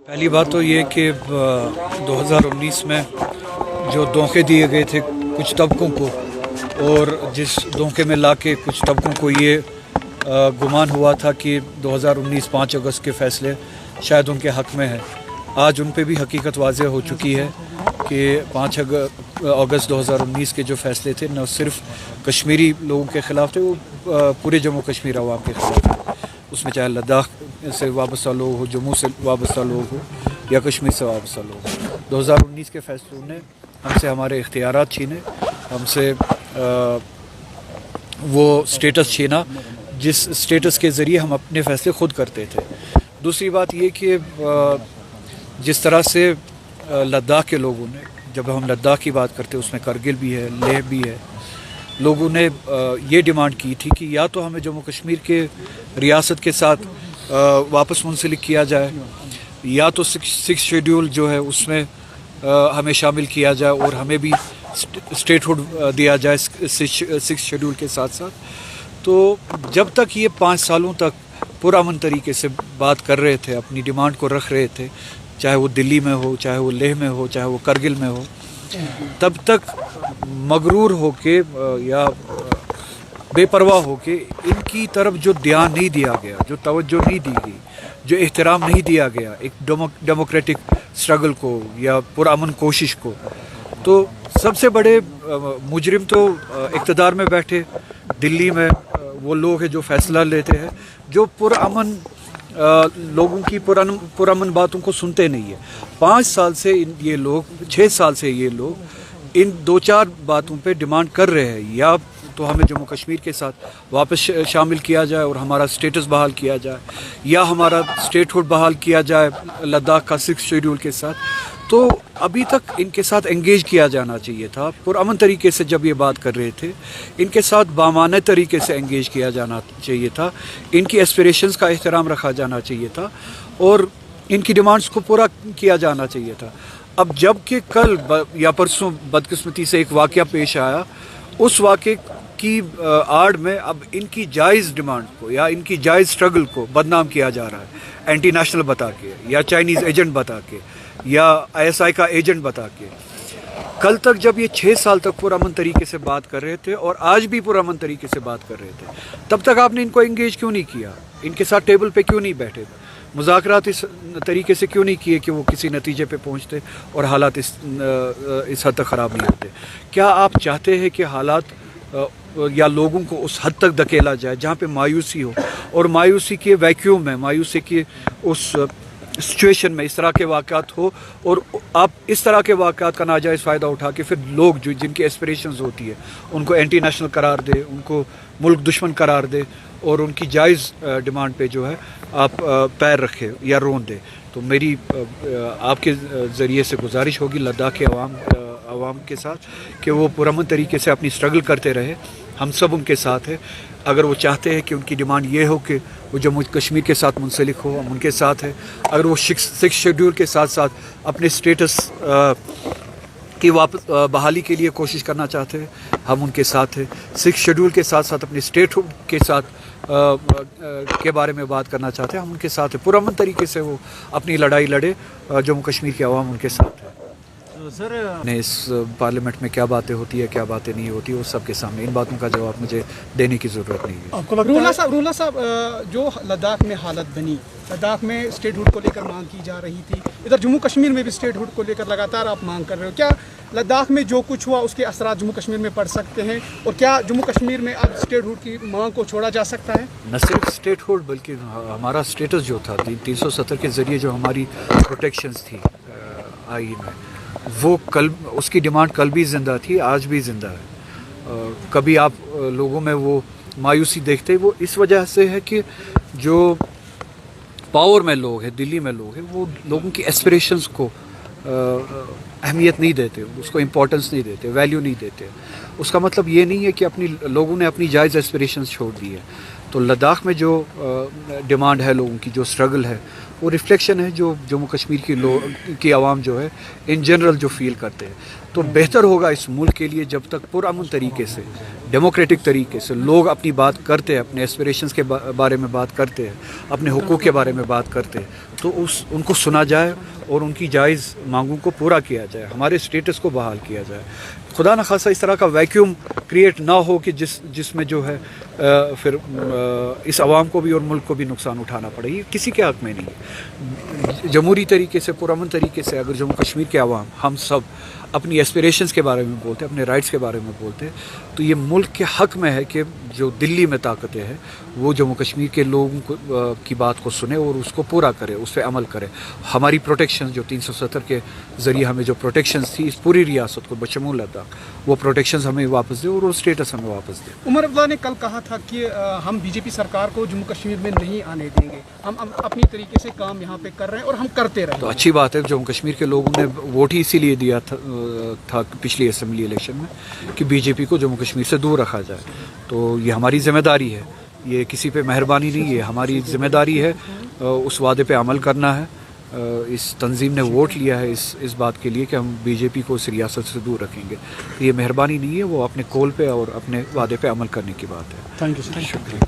پہلی بات تو یہ کہ 2019 میں جو دھوکے دیے گئے تھے کچھ طبقوں کو، اور جس دھوکے میں لا کے کچھ طبقوں کو یہ گمان ہوا تھا کہ 2019 5 اگست کے فیصلے شاید ان کے حق میں ہیں، آج ان پہ بھی حقیقت واضح ہو چکی ہے کہ 5 اگست 2019 کے جو فیصلے تھے نہ صرف کشمیری لوگوں کے خلاف تھے، وہ پورے جموں کشمیر عوام کے خلاف تھے۔ اس میں چاہے لداخ سے وابستہ لوگ ہو، جموں سے وابستہ لوگ ہو یا کشمیر سے وابستہ لوگ ہو۔ 2019 کے فیصلوں نے ہم سے ہمارے اختیارات چھینے، ہم سے وہ سٹیٹس چھینا جس سٹیٹس کے ذریعے ہم اپنے فیصلے خود کرتے تھے۔ دوسری بات یہ کہ جس طرح سے لداخ کے لوگوں نے، جب ہم لداخ کی بات کرتے اس میں کرگل بھی ہے، لیہ بھی ہے، لوگوں نے یہ ڈیمانڈ کی تھی کہ یا تو ہمیں جموں کشمیر کے ریاست کے ساتھ واپس منسلک کیا جائے، یا تو سکس شیڈول جو ہے اس میں ہمیں شامل کیا جائے اور ہمیں بھی اسٹیٹ ہوڈ دیا جائے سکس شیڈول کے ساتھ ساتھ۔ تو جب تک یہ 5 سالوں تک پرامن طریقے سے بات کر رہے تھے، اپنی ڈیمانڈ کو رکھ رہے تھے، چاہے وہ دلی میں ہو، چاہے وہ لیہ میں ہو، چاہے وہ کرگل میں ہو، تب تک مغرور ہو کے یا بے پرواہ ہو کے ان کی طرف جو دھیان نہیں دیا گیا، جو توجہ نہیں دی گئی، جو احترام نہیں دیا گیا ایک ڈیموکریٹک سٹرگل کو یا پرامن کوشش کو، تو سب سے بڑے مجرم تو اقتدار میں بیٹھے دلی میں وہ لوگ ہیں جو فیصلہ لیتے ہیں، جو پرامن لوگوں کی پرامن باتوں کو سنتے نہیں ہیں۔ 5 سال سے یہ لوگ، 6 سال سے یہ لوگ ان 2-4 باتوں پہ ڈیمانڈ کر رہے ہیں، یا تو ہمیں جموں کشمیر کے ساتھ واپس شامل کیا جائے اور ہمارا سٹیٹس بحال کیا جائے، یا ہمارا اسٹیٹ ہوڈ بحال کیا جائے لداخ کا 6 شیڈول کے ساتھ۔ تو ابھی تک ان کے ساتھ انگیج کیا جانا چاہیے تھا، پرامن طریقے سے جب یہ بات کر رہے تھے ان کے ساتھ بامانہ طریقے سے انگیج کیا جانا چاہیے تھا، ان کی ایسپریشنز کا احترام رکھا جانا چاہیے تھا اور ان کی ڈیمانڈز کو پورا کیا جانا چاہیے تھا۔ اب جب کہ کل یا پرسوں بدقسمتی سے ایک واقعہ پیش آیا، اس واقعے کی آڑ میں اب ان کی جائز ڈیمانڈ کو یا ان کی جائز سٹرگل کو بدنام کیا جا رہا ہے، اینٹی نیشنل بتا کے یا چائنیز ایجنٹ بتا کے یا ISI کا ایجنٹ بتا کے۔ کل تک جب یہ 6 سال تک پرامن طریقے سے بات کر رہے تھے اور آج بھی پرامن طریقے سے بات کر رہے تھے، تب تک آپ نے ان کو انگیج کیوں نہیں کیا؟ ان کے ساتھ ٹیبل پہ کیوں نہیں بیٹھے؟ مذاکرات اس طریقے سے کیوں نہیں کیے کہ وہ کسی نتیجے پہ پہنچتے اور حالات اس حد تک خراب نہیں ہوتے؟ کیا آپ چاہتے ہیں کہ حالات یا لوگوں کو اس حد تک دھکیلا جائے جہاں پہ مایوسی ہو، اور مایوسی کے ویکیوم میں، مایوسی کے اس سچویشن میں اس طرح کے واقعات ہو، اور آپ اس طرح کے واقعات کا ناجائز فائدہ اٹھا کے پھر لوگ جن کی ایسپریشنز ہوتی ہے ان کو اینٹی نیشنل قرار دے، ان کو ملک دشمن قرار دے اور ان کی جائز ڈیمانڈ پہ جو ہے آپ پیر رکھے یا رون دے؟ تو میری آپ کے ذریعے سے گزارش ہوگی لداخ کے عوام کے ساتھ کہ وہ پرامن طریقے سے اپنی سٹرگل کرتے رہے، ہم سب ان کے ساتھ ہیں۔ اگر وہ چاہتے ہیں کہ ان کی ڈیمانڈ یہ ہو کہ وہ جموں کشمیر کے ساتھ منسلک ہو، ہم ان کے ساتھ ہیں۔ اگر وہ 6 شیڈول کے ساتھ ساتھ اپنے سٹیٹس کی بحالی کے لیے کوشش کرنا چاہتے ہیں، ہم ان کے ساتھ ہیں۔ 6 شیڈول کے ساتھ ساتھ اپنے اسٹیٹ ہوڈ کے ساتھ کے بارے میں بات کرنا چاہتے ہیں، ہم ان کے ساتھ ہیں۔ پرامن طریقے سے وہ اپنی لڑائی لڑے، جموں کشمیر کے عوام ان کے ساتھ ہے۔ سر اس پارلیمنٹ میں کیا باتیں ہوتی ہے، کیا باتیں نہیں ہوتی، وہ سب کے سامنے ان باتوں کا جواب مجھے دینے کی ضرورت نہیں ہے۔ رولا صاحب، جو لداخ میں حالت بنی، لداخ میں اسٹیٹ ہوڈ کو لے کر مانگ کی جا رہی تھی، ادھر جموں کشمیر میں بھی اسٹیٹ ہوڈ کو لے کر لگاتار آپ مانگ کر رہے ہو، کیا لداخ میں جو کچھ ہوا اس کے اثرات جموں کشمیر میں پڑ سکتے ہیں، اور کیا جموں کشمیر میں اب اسٹیٹ ہوڈ کی مانگ کو چھوڑا جا سکتا ہے؟ نہ صرف اسٹیٹ ہوڈ بلکہ ہمارا اسٹیٹس جو تھا 370 کے ذریعے جو ہماری پروٹیکشنز تھی آئین میں، وہ کل اس کی ڈیمانڈ کل بھی زندہ تھی، آج بھی زندہ ہے۔ کبھی آپ لوگوں میں وہ مایوسی دیکھتے، وہ اس وجہ سے ہے کہ جو پاور میں لوگ ہیں، دلی میں لوگ ہیں، وہ لوگوں کی ایسپریشنز کو اہمیت نہیں دیتے، اس کو امپورٹنس نہیں دیتے، ویلیو نہیں دیتے۔ اس کا مطلب یہ نہیں ہے کہ لوگوں نے اپنی جائز ایسپریشنز چھوڑ دی ہے۔ تو لداخ میں جو ڈیمانڈ ہے لوگوں کی، جو سٹرگل ہے، وہ ریفلیکشن ہے جو جموں کشمیر کی عوام جو ہے ان جنرل جو فیل کرتے ہیں. تو بہتر ہوگا اس ملک کے لیے جب تک پرامن طریقے سے ڈیموکریٹک طریقے سے لوگ اپنی بات کرتے ہیں, اپنے ایسپریشنز کے بارے میں بات کرتے ہیں, اپنے حقوق کے بارے میں بات کرتے ہیں, تو ان کو سنا جائے اور ان کی جائز مانگوں کو پورا کیا جائے, ہمارے اسٹیٹس کو بحال کیا جائے. خدا نخواستہ اس طرح کا ویکیوم کریٹ نہ ہو کہ جس میں جو ہے پھر اس عوام کو بھی اور ملک کو بھی نقصان اٹھانا پڑے. یہ کسی کے حق میں نہیں ہے. جمہوری طریقے سے پرامن طریقے سے اگر جموں کشمیر کے عوام ہم سب اپنی ایسپریشنز کے بارے میں بولتے ہیں, اپنے رائٹس کے بارے میں بولتے ہیں, تو یہ ملک کے حق میں ہے کہ جو دلی میں طاقتیں ہیں وہ جموں کشمیر کے لوگوں کی بات کو سنے اور اس کو پورا کرے, اس پہ عمل کرے. ہماری پروٹیکشنز جو 370 کے ذریعے ہمیں جو پروٹیکشنز تھی اس پوری ریاست کو بشمول لداخ, وہ پروٹیکشنز ہمیں واپس دے اور وہ اسٹیٹس ہمیں واپس دے. عمر عبداللہ نے کل کہا تھا کہ ہم بی جے پی سرکار کو جموں کشمیر میں نہیں آنے دیں گے, ہم اپنی طریقے سے کام یہاں پہ کر رہے ہیں اور ہم کرتے رہیں. تو اچھی بات ہے, جموں کشمیر کے لوگوں نے ووٹ ہی اسی لیے دیا تھا پچھلی اسمبلی الیکشن میں کہ بی جے پی کو جموں کشمیر سے دور رکھا جائے. تو یہ ہماری ذمہ داری ہے, یہ کسی پہ مہربانی نہیں, یہ ہماری ذمہ داری ہے. اس وعدے پہ عمل کرنا ہے. اس تنظیم نے ووٹ لیا ہے اس بات کے لیے کہ ہم بی جے پی کو اس ریاست سے دور رکھیں گے. یہ مہربانی نہیں ہے, وہ اپنے کول پہ اور اپنے وعدے پہ عمل کرنے کی بات ہے. Thank you. شکریہ.